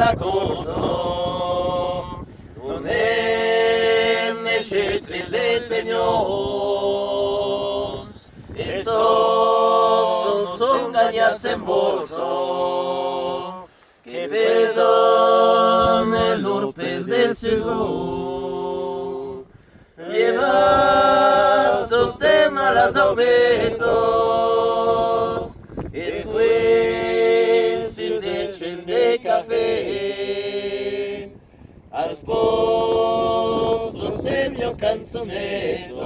acoso, non è necessità Señor, esos non son dañarse en bolso, que pesan el urpes del cielo, lleva sostén a las aumentos, escueces de chen de café, aspostos de mio canzoneto,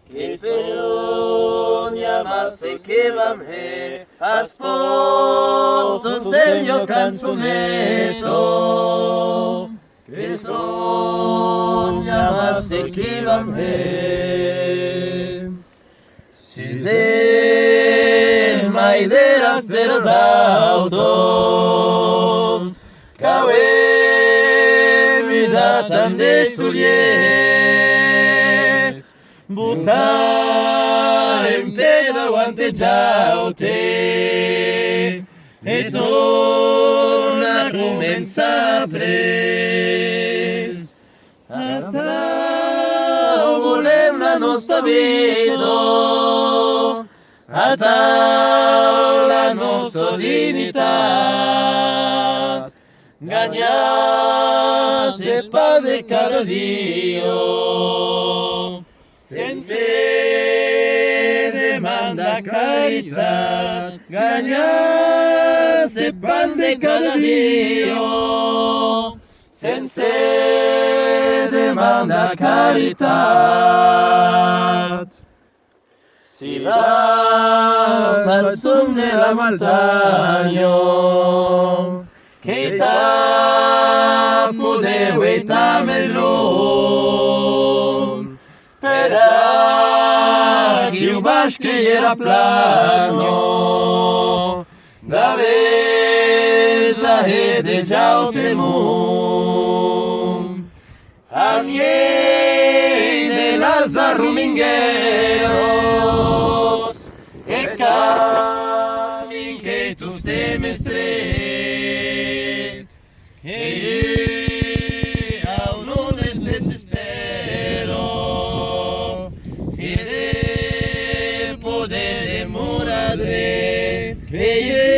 que el Señor llamase que vame, aspostos de mio canzoneto, que el Señor llamase que vame. Si se maideras de los autos, cabe misatan de sulies, butar en peda guantejaute, e torna a començar pres. Atau volem la nostra vida, atau la nostra dignitat, guanyar se pa de cada dia, sense demanda caritat, guanyar se pan de cada dia, sense demanda caritat. Si va al son de la montaña, que tapo de hueta melón, per aquí o baix que era plano, da vez a de Jautemont, a miei de las arrumingueros, e camin que tu temes stret, e a uno d'este sistero, e del poder de moradre, que